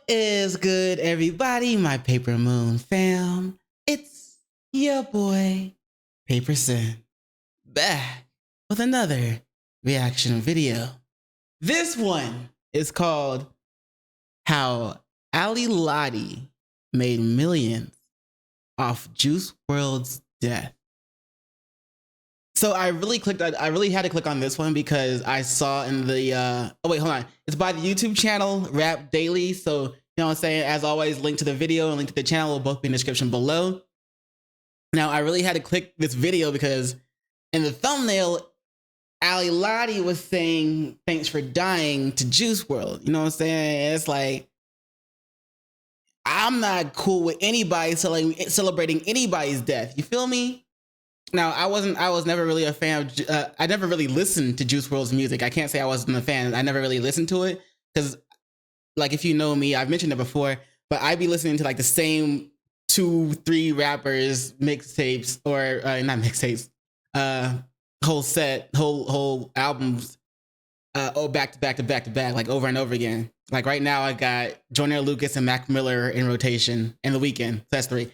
is good, everybody? My Paper Moon fam. It's your boy, PaperSIn, back with another reaction video. This one is called How Lottie Made Millions Off Juice Wrld's Death. So I really had to click on this one because I saw in the, oh wait, hold on. It's by the YouTube channel, Rap Daily. So, you know what I'm saying? As always, link to the video and link to the channel will both be in the description below. Now, I really had to click this video because in the thumbnail, Lottie was saying, thanks for dying to Juice Wrld. You know what I'm saying? It's like, I'm not cool with anybody celebrating anybody's death. You feel me? Now, I was never really a fan of, I never really listened to Juice Wrld's music. I can't say I wasn't a fan. I never really listened to it because, like, if you know me, I've mentioned it before, but I'd be listening to like the same 2-3 rappers mixtapes or not mixtapes, whole albums, back to back, like over and over again. Like right now, I got Joyner Lucas and Mac Miller in rotation, and The Weeknd. So that's 3.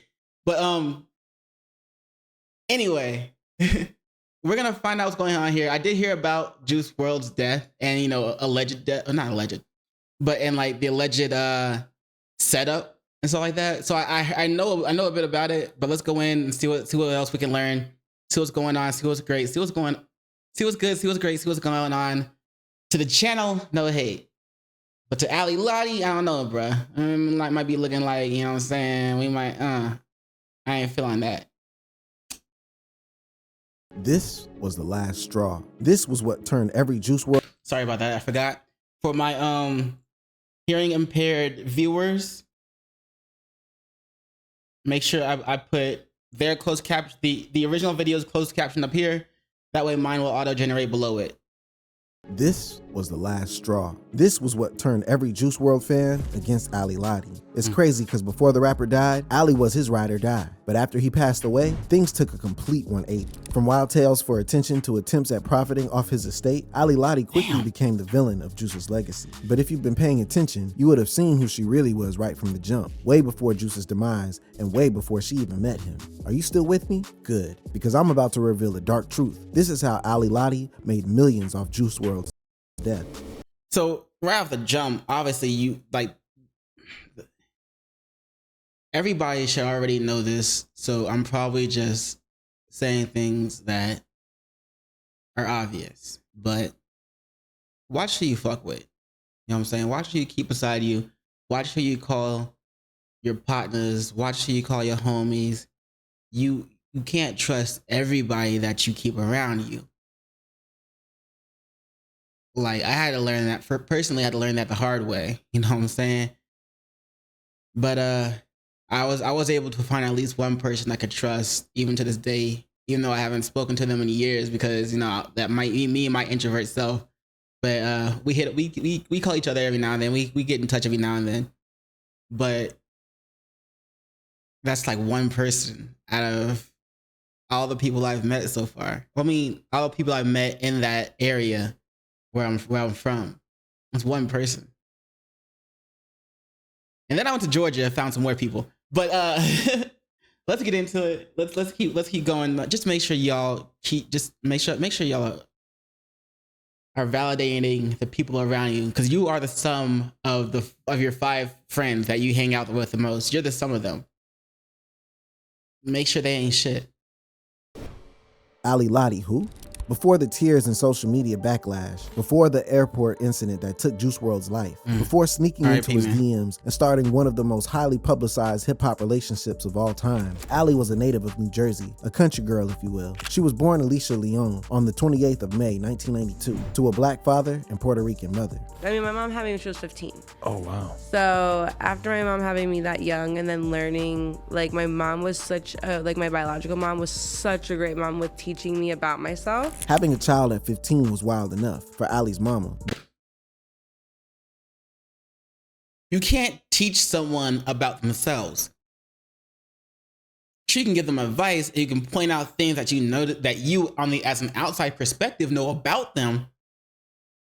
But anyway, we're gonna find out what's going on here. I did hear about Juice Wrld's death and, you know, alleged death, or not alleged, but and like the alleged setup and stuff like that. So I know a bit about it, but let's go in and see what else we can learn, see what's going on, see what's great, see what's good, see what's great, see what's going on. To the channel, no hate. But to Lottie, I don't know, bruh. Like might be looking like, you know what I'm saying? We might, I ain't feeling that. This was the last straw. This was what turned every Juice Wrld. Sorry about that. I forgot. For my hearing impaired viewers, make sure I put their closed caption, the original video's closed caption up here. That way mine will auto generate below it. This was the last straw. This was what turned every Juice Wrld fan against Lottie. It's crazy because before the rapper died, Ali was his ride or die. But after he passed away, things took a complete 180. From wild tales for attention to attempts at profiting off his estate, Lottie quickly became the villain of Juice's legacy. But if you've been paying attention, you would have seen who she really was right from the jump, way before Juice's demise and way before she even met him. Are you still with me? Good, because I'm about to reveal the dark truth. This is how Lottie made millions off Juice Wrld's death. So right off the jump, obviously you like everybody should already know this. So I'm probably just saying things that are obvious, but watch who you fuck with. You know what I'm saying? Watch who you keep beside you. Watch who you call your partners. Watch who you call your homies. You can't trust everybody that you keep around you. Like I had to learn that personally, I had to learn that the hard way. You know what I'm saying? But I was able to find at least one person I could trust even to this day, even though I haven't spoken to them in years because, you know, that might be me and my introvert self. But we call each other every now and then. We get in touch every now and then. But that's like one person out of all the people I've met so far. I mean, all the people I've met in that area where I'm from. It's one person. And then I went to Georgia and found some more people. But let's get into it. Let's keep going. Just make sure y'all make sure y'all are validating the people around you, because you are the sum of your 5 friends that you hang out with the most. You're the sum of them. Make sure they ain't shit. Lottie who? Before the tears and social media backlash, before the airport incident that took Juice Wrld's life, before sneaking into his DMs and starting one of the most highly publicized hip-hop relationships of all time, Ali was a native of New Jersey, a country girl if you will. She was born Alicia Leon on the 28th of May, 1992, to a black father and Puerto Rican mother. I mean, my mom had me when she was 15. Oh, wow. So after my mom having me that young and then learning, like my mom was such a, like my biological mom was such a great mom with teaching me about myself. Having a child at 15 was wild enough for Ali's mama. You can't teach someone about themselves. You can give them advice, and you can point out things that you know that you, as an outside perspective, know about them.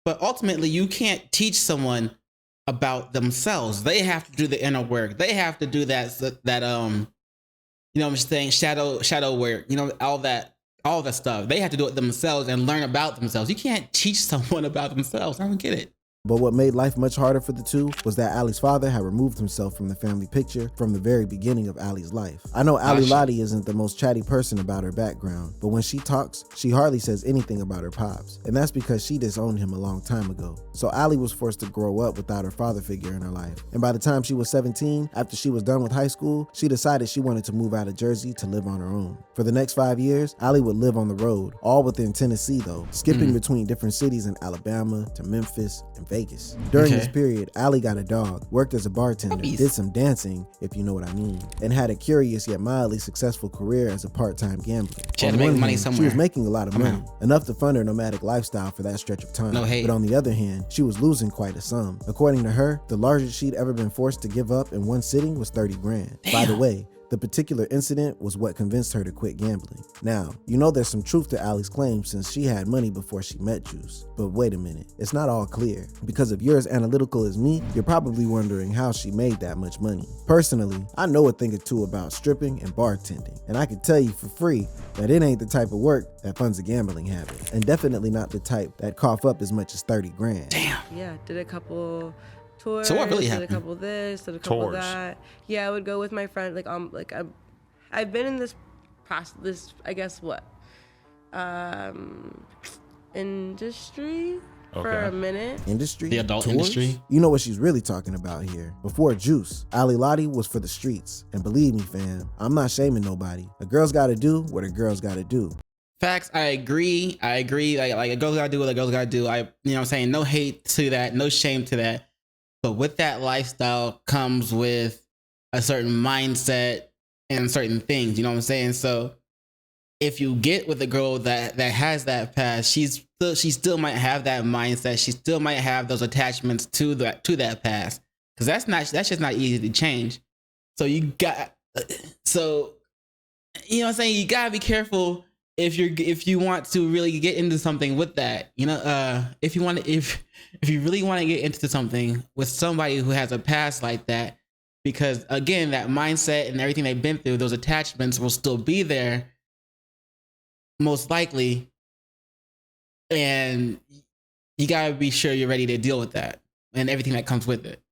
But ultimately, you can't teach someone about themselves. They have to do the inner work. They have to do that you know what I'm saying, shadow work, you know, all that stuff. They have to do it themselves and learn about themselves. You can't teach someone about themselves. I don't get it. But what made life much harder for the two was that Allie's father had removed himself from the family picture from the very beginning of Allie's life. I know Lottie isn't the most chatty person about her background, but when she talks, she hardly says anything about her pops, and that's because she disowned him a long time ago. So Allie was forced to grow up without her father figure in her life. And by the time she was 17, after she was done with high school, she decided she wanted to move out of Jersey to live on her own. For the next 5 years, Allie would live on the road, all within Tennessee though, skipping between different cities in Alabama to Memphis and Vegas. During this period, Allie got a dog, worked as a bartender, did some dancing, if you know what I mean, and had a curious yet mildly successful career as a part-time gambler. She had to make money somewhere. She was making a lot of money, enough to fund her nomadic lifestyle for that stretch of time. No hate. But on the other hand, she was losing quite a sum. According to her, the largest she'd ever been forced to give up in one sitting was 30 grand. By the way, the particular incident was what convinced her to quit gambling. Now, you know there's some truth to Allie's claim since she had money before she met Juice. But wait a minute, it's not all clear. Because if you're as analytical as me, you're probably wondering how she made that much money. Personally, I know a thing or two about stripping and bartending, and I can tell you for free that it ain't the type of work that funds a gambling habit, and definitely not the type that cough up as much as 30 grand. Damn. Yeah, did a couple tours. So what really happened? Did a couple of this, did a couple of that. Yeah, I would go with my friend. I've been in this process. I guess what, industry for a minute. Industry? The adult tours? industry? You know what she's really talking about here. Before Juice, Lottie was for the streets. And believe me, fam, I'm not shaming nobody. A girl's gotta do what a girl's gotta do. Facts. I agree. Like a girl's gotta do what a girl's gotta do. You know what I'm saying? No hate to that, no shame to that. But with that lifestyle comes with a certain mindset and certain things, you know what I'm saying? So if you get with a girl that has that past, she still might have that mindset. She still might have those attachments to that past, because that's just not easy to change. So you know what I'm saying? You gotta be careful if you want to really get into something with that. You know, if you really want to get into something with somebody who has a past like that. Because again, that mindset and everything they've been through, those attachments will still be there, most likely. And you gotta be sure you're ready to deal with that and everything that comes with it.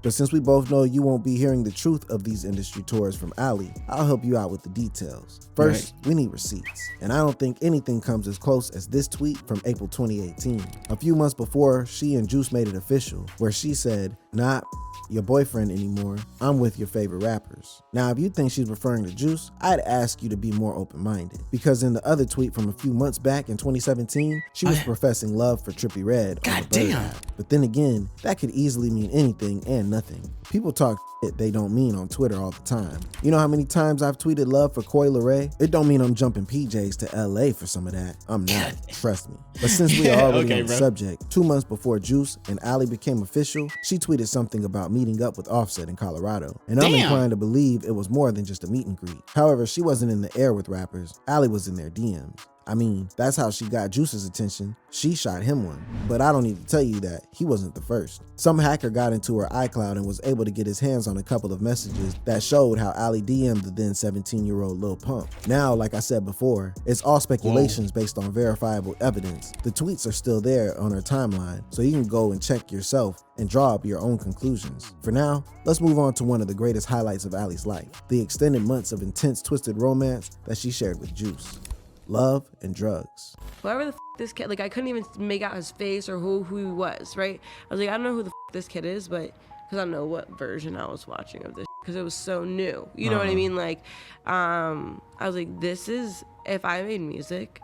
But since we both know you won't be hearing the truth of these industry tours from Allie, I'll help you out with the details. First, we need receipts. And I don't think anything comes as close as this tweet from April 2018. A few months before she and Juice made it official, where she said, "Not your boyfriend anymore, I'm with your favorite rappers." Now, if you think she's referring to Juice, I'd ask you to be more open-minded, because in the other tweet from a few months back in 2017, she was professing love for Trippie Redd on the Bird app. But then again, that could easily mean anything and nothing. People talk shit they don't mean on Twitter all the time. You know how many times I've tweeted love for Coi Leray? It don't mean I'm jumping PJs to LA for some of that. I'm not, trust me. But since we are already on the subject, 2 months before Juice and Allie became official, she tweeted something about meeting up with Offset in Colorado. And I'm inclined to believe it was more than just a meet and greet. However, she wasn't in the air with rappers. Allie was in their DMs. I mean, that's how she got Juice's attention. She shot him one. But I don't need to tell you that he wasn't the first. Some hacker got into her iCloud and was able to get his hands on a couple of messages that showed how Allie DM'd the then 17-year-old Lil Pump. Now, like I said before, it's all speculations based on verifiable evidence. The tweets are still there on her timeline, so you can go and check yourself and draw up your own conclusions. For now, let's move on to one of the greatest highlights of Allie's life, the extended months of intense twisted romance that she shared with Juice. Love and drugs. Whoever the this kid, like I couldn't even make out his face or who he was, right? I was like, I don't know who the this kid is, but because I don't know what version I was watching of this, because it was so new. You know what I mean? Like, I was like, this is, if I made music,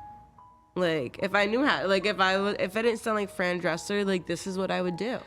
like if I knew how, like if I didn't sound like Fran Dresser, like this is what I would do.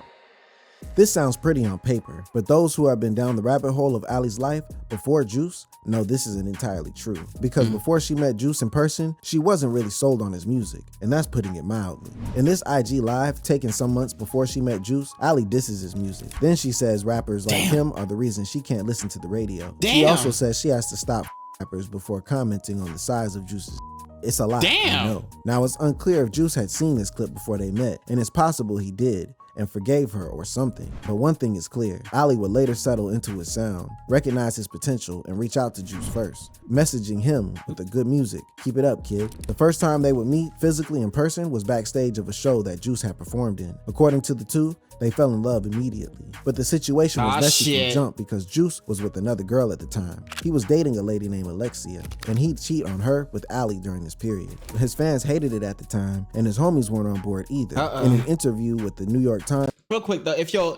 This sounds pretty on paper, but those who have been down the rabbit hole of Allie's life before Juice know this isn't entirely true. Because before she met Juice in person, she wasn't really sold on his music, and that's putting it mildly. In this IG live, taken some months before she met Juice, Allie disses his music. Then she says rappers like him are the reason she can't listen to the radio. She also says she has to stop rappers before commenting on the size of Juice's. It's a lot, I know. Now, it's unclear if Juice had seen this clip before they met, and it's possible he did. and forgave her or something. But one thing is clear, Ali would later settle into his sound, recognize his potential, and reach out to Juice first, messaging him with the good music. Keep it up, kid. The first time they would meet physically in person was backstage of a show that Juice had performed in. According to the two, they fell in love immediately. But the situation was messy from jump because Juice was with another girl at the time. He was dating a lady named Alexia, and he'd cheat on her with Ali during this period. His fans hated it at the time, and his homies weren't on board either. In an interview with the New York Times, real quick though, if your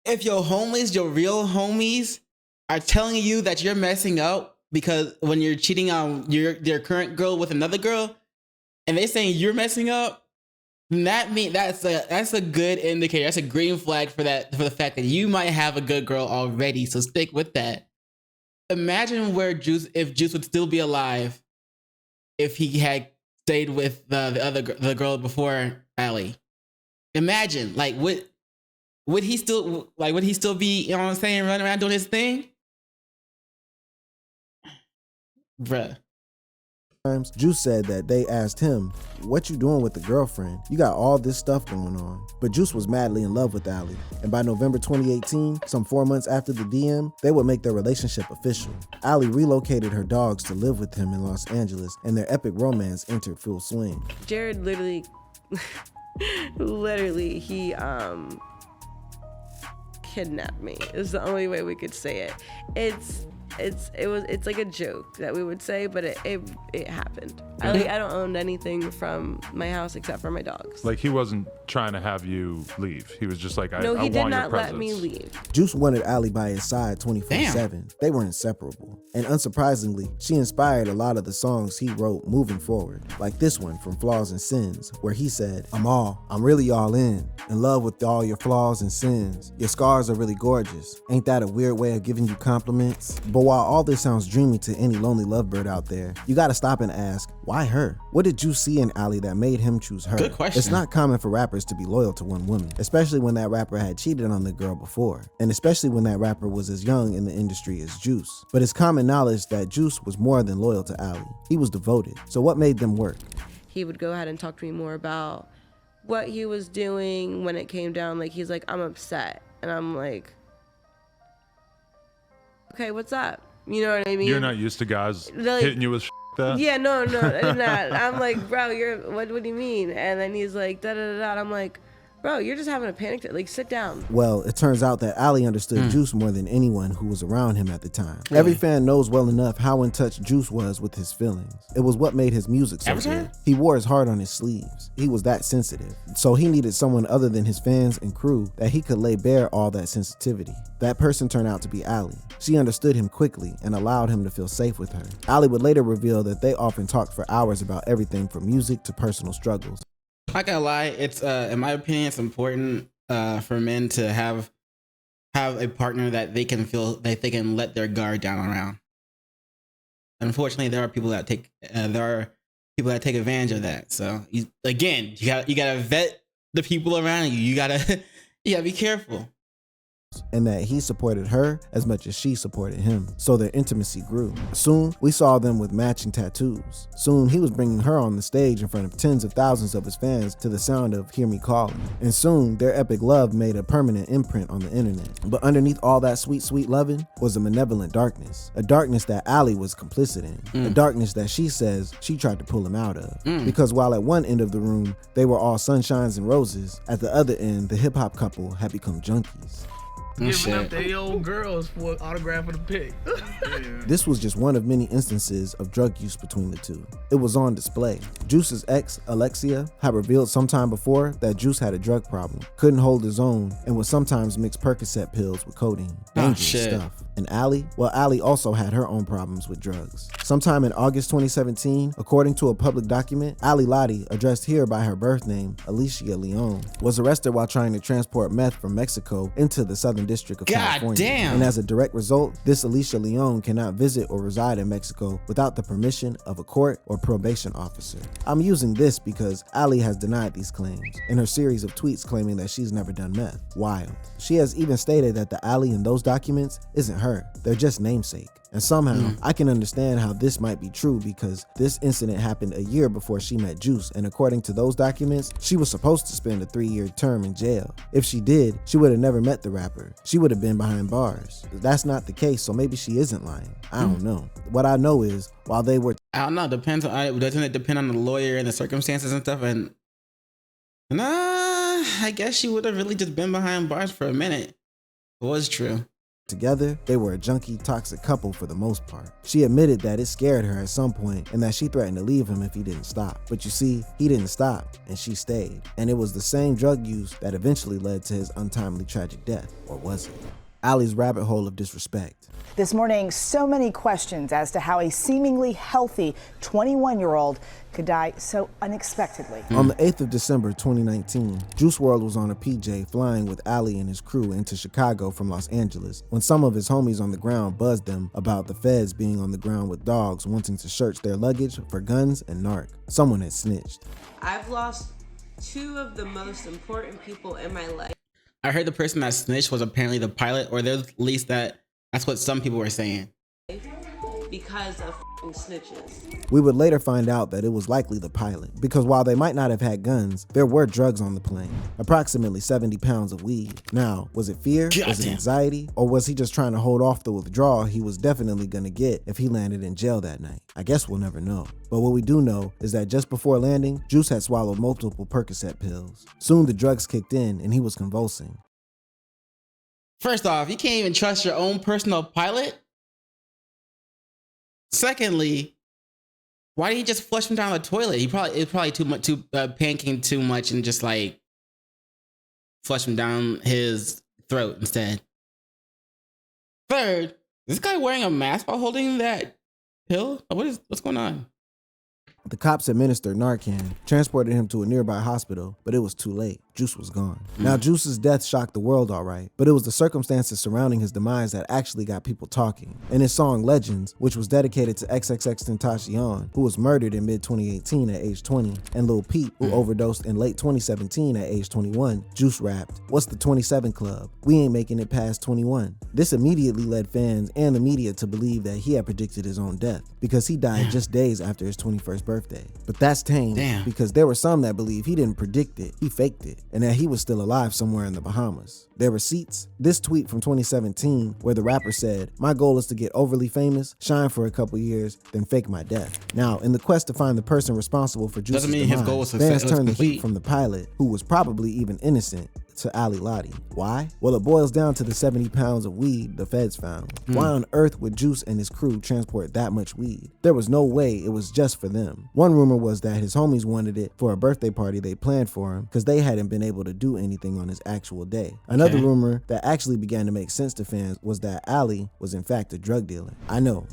homies, your real homies, are telling you that you're messing up because when you're cheating on your current girl with another girl, and they saying you're messing up, that mean that's a good indicator. That's a green flag for the fact that you might have a good girl already. So stick with that. Imagine if Juice would still be alive if he had stayed with the girl before Ali. Imagine, like, would he still be, you know what I'm saying, running around doing his thing? Bruh. Juice said that they asked him, "What you doing with the girlfriend? You got all this stuff going on." But Juice was madly in love with Ali, and by November 2018, some 4 months after the DM, they would make their relationship official. Ali relocated her dogs to live with him in Los Angeles, and their epic romance entered full swing. Jared literally he kidnapped me is the only way we could say it. It's like a joke that we would say, but it happened. I don't own anything from my house except for my dogs. Like, he wasn't trying to have you leave. He was just like, I want your presence. No, he did not let me leave. Juice wanted Ali by his side 24/7. They were inseparable. And unsurprisingly, she inspired a lot of the songs he wrote moving forward. Like this one from Flaws and Sins, where he said, I'm really all in love with all your flaws and sins. Your scars are really gorgeous. Ain't that a weird way of giving you compliments? But while all this sounds dreamy to any lonely lovebird out there, you gotta stop and ask, why her? What did you see in Ali that made him choose her? Good question. It's not common for rappers to be loyal to one woman, especially when that rapper had cheated on the girl before, and especially when that rapper was as young in the industry as Juice. But it's common knowledge that Juice was more than loyal to Ali. He was devoted. So what made them work? He would go ahead and talk to me more about what he was doing when it came down. Like, he's like, I'm upset. And I'm like, okay, what's up? You know what I mean? You're not used to guys hitting you with that? Yeah, no, I'm not. I'm like, bro, what do you mean? And then he's like, da-da-da-da. And I'm like, bro, you're just having a panic attack. Like, sit down. Well, it turns out that Ali understood Juice more than anyone who was around him at the time. Every fan knows well enough how in touch Juice was with his feelings. It was what made his music so good. He wore his heart on his sleeves. He was that sensitive. So he needed someone other than his fans and crew that he could lay bare all that sensitivity. That person turned out to be Ali. She understood him quickly and allowed him to feel safe with her. Ali would later reveal that they often talked for hours about everything from music to personal struggles. Not gonna lie, it's in my opinion, it's important for men to have a partner that they can feel that they can let their guard down around. Unfortunately, there are people that take advantage of that. So you gotta vet the people around you. You gotta be careful. And that he supported her as much as she supported him. So their intimacy grew. Soon, we saw them with matching tattoos. Soon, he was bringing her on the stage in front of tens of thousands of his fans to the sound of Hear Me Calling. And soon, their epic love made a permanent imprint on the internet. But underneath all that sweet, sweet loving was a malevolent darkness. A darkness that Ali was complicit in. A darkness that she says she tried to pull him out of. Because while at one end of the room, they were all sunshines and roses, at the other end, the hip-hop couple had become junkies. Giving up their old girls for an autograph of the pic. This was just one of many instances of drug use between the two. It was on display. Juice's ex, Alexia, had revealed sometime before that Juice had a drug problem, couldn't hold his own, and would sometimes mix Percocet pills with codeine. Dangerous stuff. And Ali? Well, Ali also had her own problems with drugs. Sometime in August 2017, according to a public document, Ali Lottie, addressed here by her birth name, Alicia Leon, was arrested while trying to transport meth from Mexico into the Southern District of California. Damn. And as a direct result, this Alicia Leon cannot visit or reside in Mexico without the permission of a court or probation officer. I'm using this because Ali has denied these claims in her series of tweets claiming that she's never done meth. Wild. She has even stated that the Ali in those documents isn't her. They're just namesake. And somehow, I can understand how this might be true because this incident happened a year before she met Juice, and according to those documents, she was supposed to spend a 3-year term in jail. If she did, she would have never met the rapper. She would have been behind bars. That's not the case, so maybe she isn't lying. I don't know. What I know is, while they were... I don't know. Doesn't it depend on the lawyer and the circumstances and stuff? And I guess she would have really just been behind bars for a minute. It was true. Together, they were a junkie, toxic couple for the most part. She admitted that it scared her at some point and that she threatened to leave him if he didn't stop. But you see, he didn't stop and she stayed. And it was the same drug use that eventually led to his untimely tragic death. Or was it? Allie's rabbit hole of disrespect. This morning, so many questions as to how a seemingly healthy 21-year-old could die so unexpectedly. On the 8th of December 2019, Juice WRLD was on a PJ flying with Allie and his crew into Chicago from Los Angeles when some of his homies on the ground buzzed them about the feds being on the ground with dogs wanting to search their luggage for guns and narc. Someone had snitched. I've lost 2 of the most important people in my life. I heard the person that snitched was apparently the pilot, or at least that's what some people were saying. Because of snitches. We would later find out that it was likely the pilot, because while they might not have had guns, there were drugs on the plane, approximately 70 pounds of weed. Now, was it fear, was it anxiety, or was he just trying to hold off the withdrawal he was definitely gonna get if he landed in jail that night? I guess we'll never know. But what we do know is that just before landing, Juice had swallowed multiple Percocet pills. Soon the drugs kicked in and he was convulsing. First off, you can't even trust your own personal pilot. Secondly, why did he just flush him down the toilet? It was probably too much, panicking too much, and just like flush him down his throat instead. Third, is this guy wearing a mask while holding that pill? What's going on? The cops administered Narcan, transported him to a nearby hospital, but it was too late. Juice was gone. Now, Juice's death shocked the world all right, but it was the circumstances surrounding his demise that actually got people talking. In his song Legends, which was dedicated to XXXTentacion, who was murdered in mid-2018 at age 20, and Lil Peep, who overdosed in late 2017 at age 21, Juice rapped, "What's the 27 Club? We ain't making it past 21." This immediately led fans and the media to believe that he had predicted his own death, because he died just days after his 21st birthday. But that's tame, because there were some that believe he didn't predict it, he faked it, and that he was still alive somewhere in the Bahamas. Their receipts? This tweet from 2017 where the rapper said, "My goal is to get overly famous, shine for a couple years, then fake my death." Now, in the quest to find the person responsible for Juice's demise, fans turned the heat from the pilot, who was probably even innocent, to Ali Lottie. Why? Well, it boils down to the 70 pounds of weed the feds found. Why on earth would Juice and his crew transport that much weed? There was no way it was just for them. One rumor was that his homies wanted it for a birthday party they planned for him because they hadn't been able to do anything on his actual day. Another rumor that actually began to make sense to fans was that Ali was in fact a drug dealer. I know.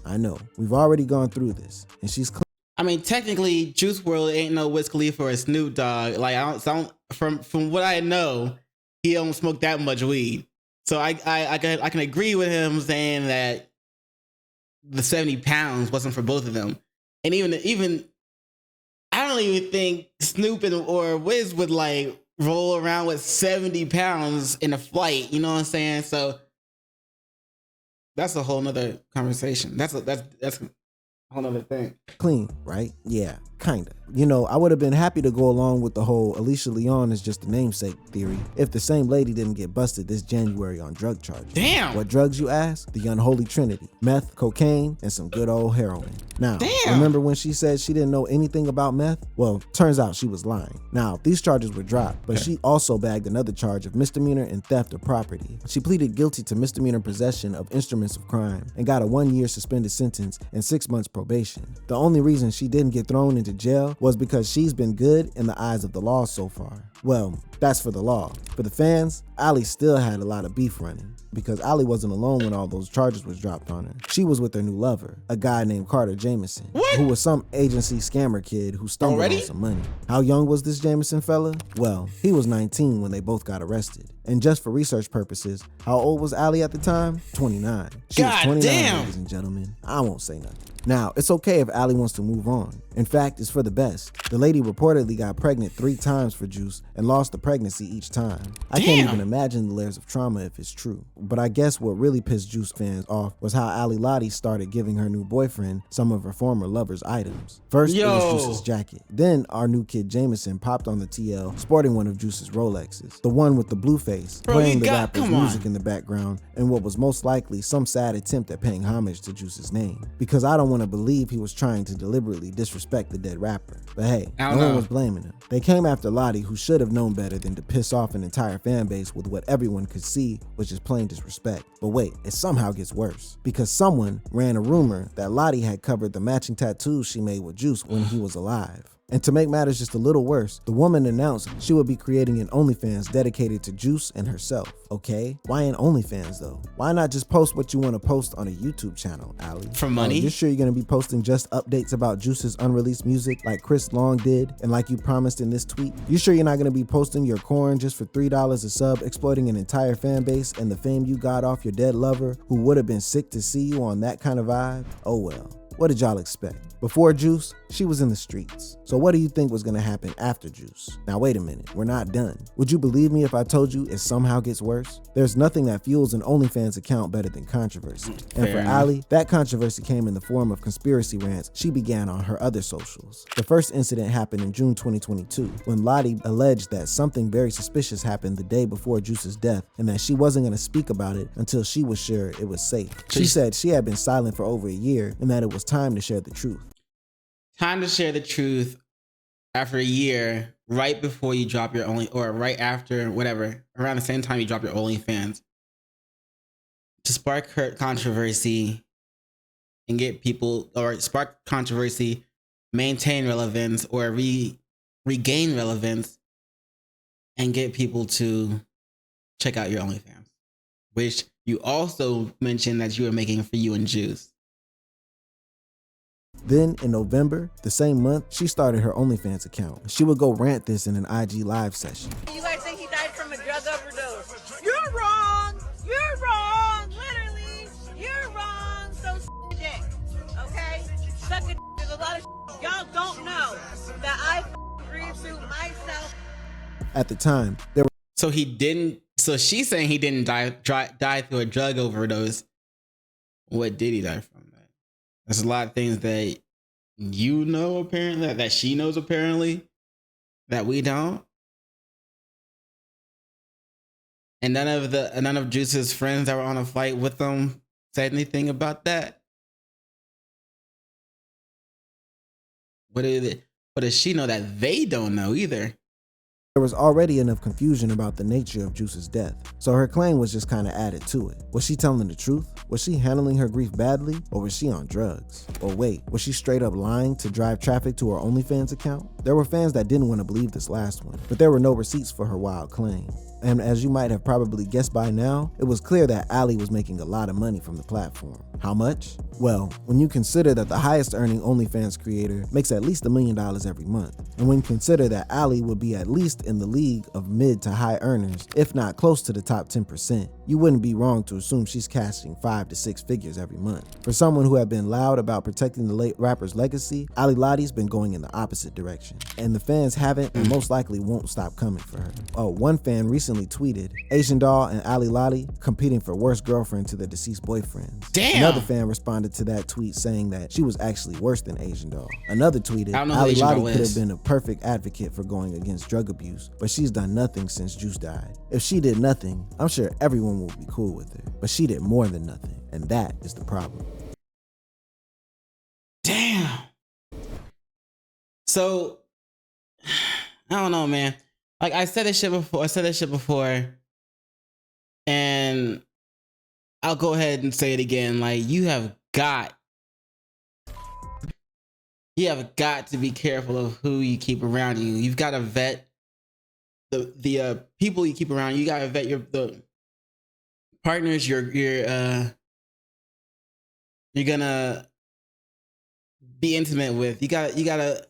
We've already gone through this, and she's I mean, technically, Juice WRLD ain't no Wiz Khalifa or Snoop Dogg. Like, from what I know, he don't smoke that much weed. So I can agree with him saying that the 70 pounds wasn't for both of them. And even I don't even think Snoop or Wiz would like roll around with 70 pounds in a flight. You know what I'm saying? So that's a whole nother conversation. That's a whole nother thing. Clean, right? Yeah, kinda. You know, I would have been happy to go along with the whole Alicia Leon is just a namesake theory if the same lady didn't get busted this January on drug charges. Damn! What drugs, you ask? The unholy trinity. Meth, cocaine, and some good old heroin. Now, remember when she said she didn't know anything about meth? Well, turns out she was lying. Now, these charges were dropped, but she also bagged another charge of misdemeanor and theft of property. She pleaded guilty to misdemeanor possession of instruments of crime and got a 1-year suspended sentence and 6 months probation. The only reason she didn't get thrown into jail was because she's been good in the eyes of the law so far. Well, that's for the law. For the fans, Ali still had a lot of beef running, because Ali wasn't alone when all those charges was dropped on her. She was with her new lover, a guy named Carter Jameson, who was some agency scammer kid who stumbled on some money. How young was this Jameson fella? Well, he was 19 when they both got arrested. And just for research purposes, how old was Ali at the time? 29. She was 29, ladies and gentlemen. I won't say nothing. Now, it's okay if Ali wants to move on. In fact, it's for the best. The lady reportedly got pregnant 3 times for Juice and lost the pregnancy each time. I can't even imagine the layers of trauma if it's true. But I guess what really pissed Juice fans off was how Ali Lottie started giving her new boyfriend some of her former lover's items. First, it was Juice's jacket. Then our new kid Jameson popped on the TL sporting one of Juice's Rolexes, the one with the blue face, playing the rapper's music in the background, and what was most likely some sad attempt at paying homage to Juice's name. Because I don't want to believe he was trying to deliberately disrespect the dead rapper. But hey, no one was blaming him. They came after Lottie, who should have known better than to piss off an entire fan base with what everyone could see was just plain disrespect. But wait, it somehow gets worse, because someone ran a rumor that Lottie had covered the matching tattoos she made with Juice when he was alive. And to make matters just a little worse, the woman announced she would be creating an OnlyFans dedicated to Juice and herself. Okay, why an OnlyFans though? Why not just post what you want to post on a YouTube channel, Ali? For money? You're sure you're gonna be posting just updates about Juice's unreleased music like Chris Long did and like you promised in this tweet? You sure you're not gonna be posting your corn just for $3 a sub, exploiting an entire fan base and the fame you got off your dead lover who would have been sick to see you on that kind of vibe? Oh well. What did y'all expect? Before Juice, she was in the streets. So what do you think was gonna happen after Juice? Now wait a minute, we're not done. Would you believe me if I told you it somehow gets worse? There's nothing that fuels an OnlyFans account better than controversy. And for Ali, that controversy came in the form of conspiracy rants she began on her other socials. The first incident happened in June 2022, when Lottie alleged that something very suspicious happened the day before Juice's death and that she wasn't gonna speak about it until she was sure it was safe. She said she had been silent for over a year and that it was time to share the truth. Time to share the truth after a year, right before you drop your or right after, whatever, around the same time you drop your OnlyFans, to spark controversy and get people, or spark controversy, maintain relevance, or regain relevance, and get people to check out your OnlyFans, which you also mentioned that you were making for you and Juice. Then in November, the same month, she started her OnlyFans account. She would go rant this in an IG live session. You guys think he died from a drug overdose? You're wrong! You're wrong! Literally, you're wrong! So dick, okay? Suck a dick. There's a lot of y'all don't know that I breathe through myself. At the time, there were So she's saying he didn't die through a drug overdose. What did he die from? There's a lot of things that you know, apparently, that she knows, apparently, that we don't. And none of Juice's friends that were on a flight with them said anything about that. What does she know that they don't know either? There was already enough confusion about the nature of Juice's death, so her claim was just kind of added to it. Was she telling the truth? Was she handling her grief badly? Or was she on drugs? Or wait, was she straight up lying to drive traffic to her OnlyFans account? There were fans that didn't want to believe this last one, but there were no receipts for her wild claim. And as you might have probably guessed by now, it was clear that Ali was making a lot of money from the platform. How much? Well, when you consider that the highest earning OnlyFans creator makes at least $1 million every month, and when you consider that Ali would be at least in the league of mid to high earners, if not close to the top 10%, you wouldn't be wrong to assume she's cashing 5 to 6 figures every month. For someone who had been loud about protecting the late rapper's legacy, Ali Lottie's been going in the opposite direction, and the fans haven't and most likely won't stop coming for her. Oh, one fan recently tweeted, Asian Doll and Ali Lottie competing for worst girlfriend to their deceased boyfriends. Damn. Another fan responded to that tweet saying that she was actually worse than Asian Doll. Another tweeted, Ali Lottie could have been a perfect advocate for going against drug abuse, but she's done nothing since Juice died. If she did nothing, I'm sure everyone would be cool with her, but she did more than nothing, and that is the problem. Damn. So, I don't know, man. Like I said this shit before, and I'll go ahead and say it again. Like you have got to be careful of who you keep around you. You've got to vet the people you keep around you. You got to vet the partners you're gonna be intimate with. You gotta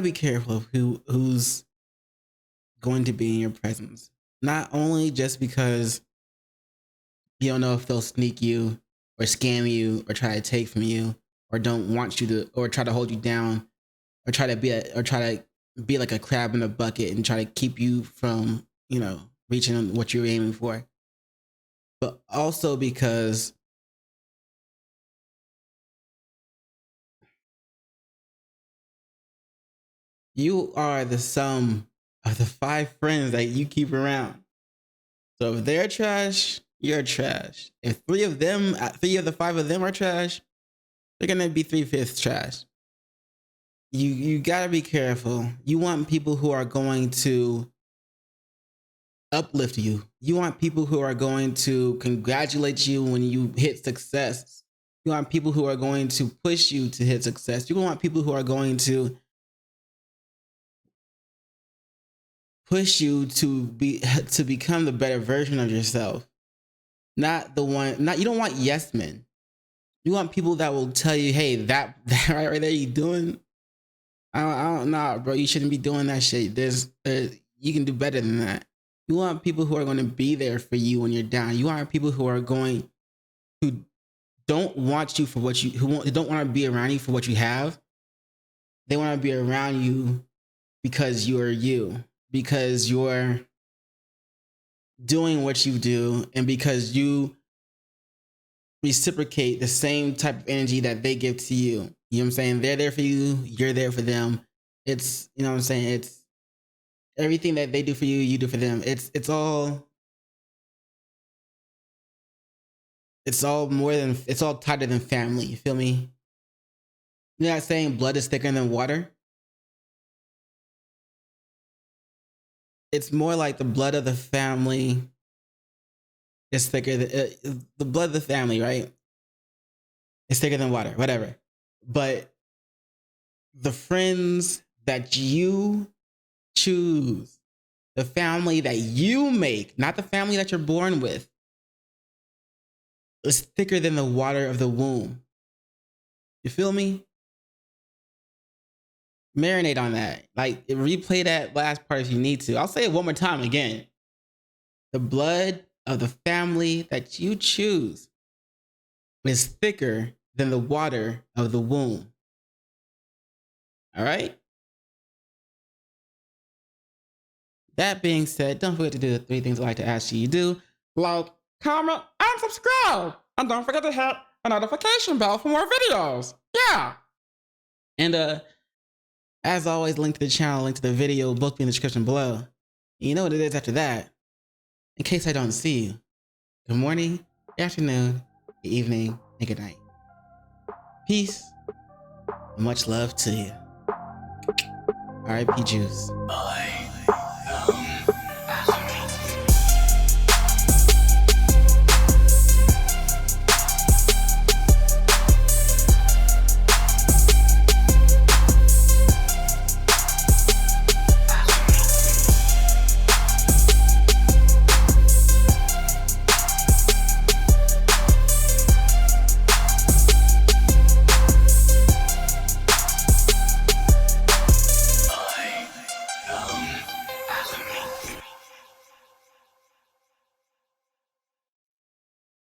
be careful of who's going to be in your presence. Not only just because you don't know if they'll sneak you or scam you or try to take from you or don't want you to, or try to hold you down or try to be like a crab in a bucket and try to keep you from, you know, reaching what you're aiming for. But also because you are the sum of the 5 friends that you keep around. So if they're trash, you're trash. If 3 of the 5 of them are trash, they're gonna be 3/5 trash. You gotta be careful. You want people who are going to uplift you. You want people who are going to congratulate you when you hit success. You want people who are going to push you to hit success. You want people who are going to push you to become the better version of yourself. You don't want yes men. You want people that will tell you, hey, that right there you doing? I don't know, bro. You shouldn't be doing that shit. You can do better than that. You want people who are going to be there for you when you're down. You want people who don't want you for what you, who don't want to be around you for what you have. They want to be around you because you're you, because you're doing what you do, and because you reciprocate the same type of energy that they give to you. You know what I'm saying? They're there for you, you're there for them. It's, you know what I'm saying? It's everything that they do for you, you do for them. It's all tighter than family. You feel me? You're not saying blood is thicker than water. It's more like the blood of the family is thicker than the blood of the family, right? It's thicker than water, whatever. But the friends that you choose, the family that you make, not the family that you're born with, is thicker than the water of the womb. You feel me? Marinate on that. Like, replay that last part if you need to. I'll say it one more time again. The blood of the family that you choose is thicker than the water of the womb. All right? That being said, don't forget to do the 3 things I like to ask you to do. Like, comment, and subscribe. And don't forget to hit the notification bell for more videos. Yeah. And as always, link to the channel, link to the video, both be in the description below. You know what it is after that. In case I don't see you. Good morning, good afternoon, good evening, and good night. Peace and much love to you. R.I.P. Juice. Bye.